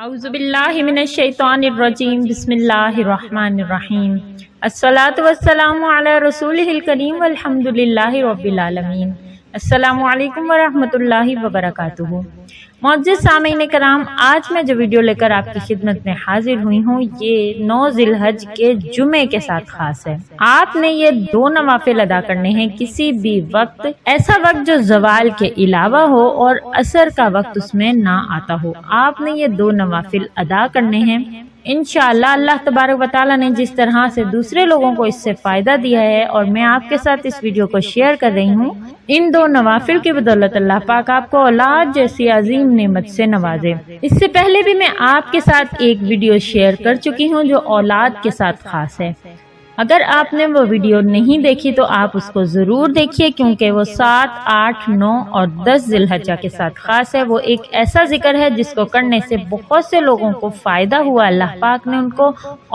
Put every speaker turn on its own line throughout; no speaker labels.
اعوذ باللہ من الشیطان الرجیم بسم اللہ الرحمن الرحیم الصلاۃ والسلام علی رسولہ الکریم والحمد للہ رب العالمین۔ السلام علیکم ورحمۃ اللہ وبرکاتہ۔ معزز سامعین کرام، آج میں جو ویڈیو لے کر آپ کی خدمت میں حاضر ہوئی ہوں یہ 9 ذی الحج کے جمعے کے ساتھ خاص ہے۔ آپ نے یہ 2 نوافل ادا کرنے ہیں کسی بھی وقت، ایسا وقت جو زوال کے علاوہ ہو اور عصر کا وقت اس میں نہ آتا ہو۔ آپ نے یہ 2 نوافل ادا کرنے ہیں۔ انشاءاللہ اللہ تبارک و تعالیٰ نے جس طرح سے دوسرے لوگوں کو اس سے فائدہ دیا ہے اور میں آپ کے ساتھ اس ویڈیو کو شیئر کر رہی ہوں، ان 2 نوافل کی بدولت اللہ پاک آپ کو اولاد جیسی عظیم نعمت سے نوازے۔ اس سے پہلے بھی میں آپ کے ساتھ ایک ویڈیو شیئر کر چکی ہوں جو اولاد کے ساتھ خاص ہے۔ اگر آپ نے وہ ویڈیو نہیں دیکھی تو آپ اس کو ضرور دیکھیے، کیونکہ وہ 7، 8، 9 اور 10 ذی الحجہ کے ساتھ خاص ہے۔ وہ ایک ایسا ذکر ہے جس کو کرنے سے بہت سے لوگوں کو فائدہ ہوا، اللہ پاک نے ان کو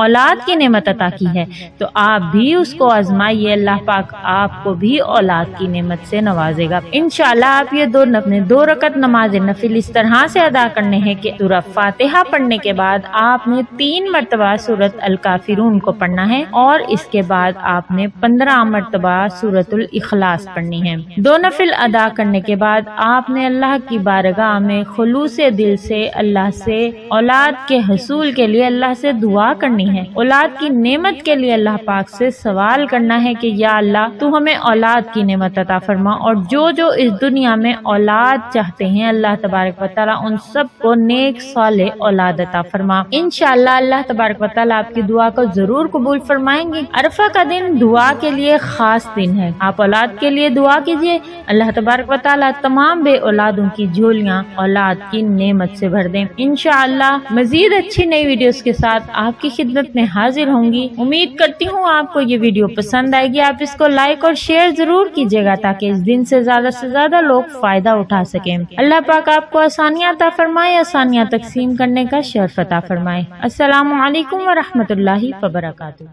اولاد کی نعمت عطا کی ہے، تو آپ بھی اس کو آزمائیے، اللہ پاک آپ کو بھی اولاد کی نعمت سے نوازے گا۔ انشاءاللہ آپ یہ 2 رکعت نماز نفل اس طرح سے ادا کرنے ہیں کہ سورہ فاتحہ پڑھنے کے بعد آپ نے 3 مرتبہ سورۃ الکافرون کو پڑھنا ہے اور اس کے بعد آپ نے 15 مرتبہ سورۃ الاخلاص پڑھنی ہے۔ 2 نفل ادا کرنے کے بعد آپ نے اللہ کی بارگاہ میں خلوص دل سے اللہ سے اولاد کے حصول کے لیے اللہ سے دعا کرنی ہے، اولاد کی نعمت کے لیے اللہ پاک سے سوال کرنا ہے کہ یا اللہ تو ہمیں اولاد کی نعمت عطا فرما، اور جو اس دنیا میں اولاد چاہتے ہیں اللہ تبارک و تعالیٰ ان سب کو نیک صالح اولاد عطا فرما۔ انشاءاللہ اللہ تبارک و تعالیٰ آپ کی دعا کو ضرور قبول فرمائیں گے۔ عرفہ کا دن دعا کے لیے خاص دن ہے، آپ اولاد کے لیے دعا کیجیے، اللہ تبارک و تعالیٰ تمام بے اولادوں کی جھولیاں اولاد کی نعمت سے بھر دیں۔ انشاءاللہ مزید اچھی نئی ویڈیوز کے ساتھ آپ کی خدمت میں حاضر ہوں گی۔ امید کرتی ہوں آپ کو یہ ویڈیو پسند آئے گی، آپ اس کو لائک اور شیئر ضرور کیجیے گا تاکہ اس دن سے زیادہ لوگ فائدہ اٹھا سکیں۔ اللہ پاک آپ کو آسانیاں عطا فرمائے، آسانیاں تقسیم کرنے کا شرف عطا فرمائے۔ السلام علیکم ورحمۃ اللہ وبرکاتہ۔